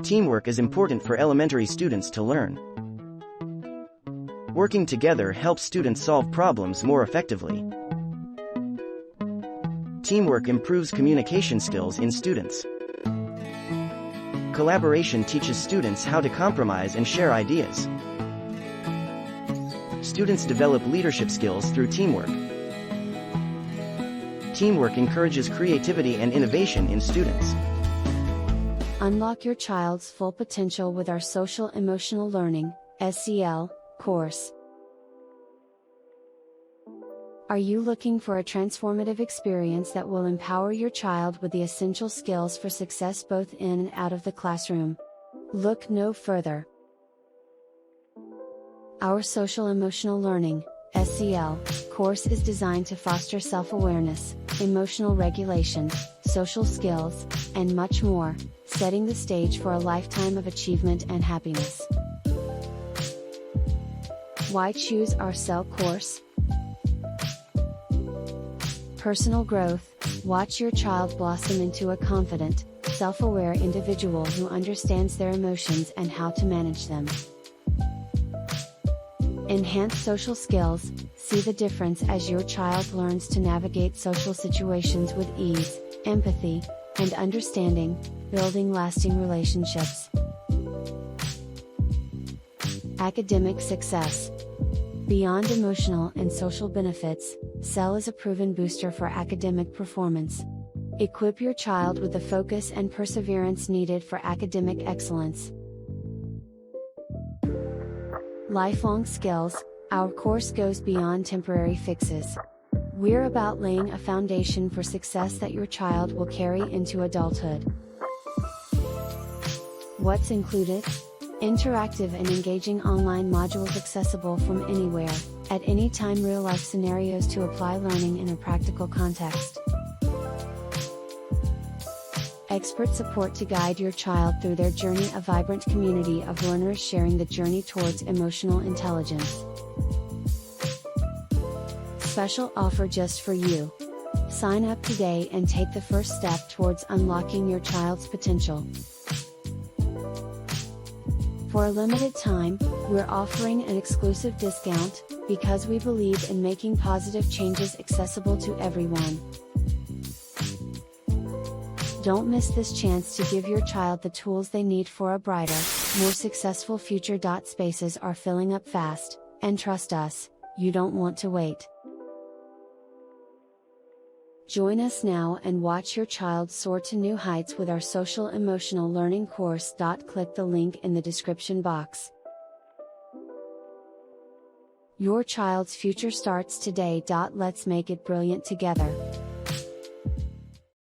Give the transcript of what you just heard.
Teamwork is important for elementary students to learn. Working together helps students solve problems more effectively. Teamwork improves communication skills in students. Collaboration teaches students how to compromise and share ideas. Students develop leadership skills through teamwork. Teamwork encourages creativity and innovation in students. Unlock your child's full potential with our Social Emotional Learning (SEL) course. Are you looking for a transformative experience that will empower your child with the essential skills for success both in and out of the classroom? Look no further. Our Social Emotional Learning (SEL) course is designed to foster self-awareness, emotional regulation, social skills, and much more, setting the stage for a lifetime of achievement and happiness. Why choose our SEL course? Personal growth. Watch your child blossom into a confident, self-aware individual who understands their emotions and how to manage them. Enhance social skills. See the difference as your child learns to navigate social situations with ease, empathy, and understanding, building lasting relationships. Academic success. Beyond emotional and social benefits, SEL is a proven booster for academic performance. Equip your child with the focus and perseverance needed for academic excellence. Lifelong skills. Our course goes beyond temporary fixes. We're about laying a foundation for success that your child will carry into adulthood. What's included? Interactive and engaging online modules accessible from anywhere, at any time, real-life scenarios to apply learning in a practical context. Expert support to guide your child through their journey, a vibrant community of learners sharing the journey towards emotional intelligence. Special offer just for you. Sign up today and take the first step towards unlocking your child's potential. For a limited time, we're offering an exclusive discount, because we believe in making positive changes accessible to everyone. Don't miss this chance to give your child the tools they need for a brighter, more successful future. Spaces are filling up fast, and trust us, you don't want to wait. Join us now and watch your child soar to new heights with our Social Emotional Learning course. Click the link in the description box. Your child's future starts today. Let's make it brilliant together.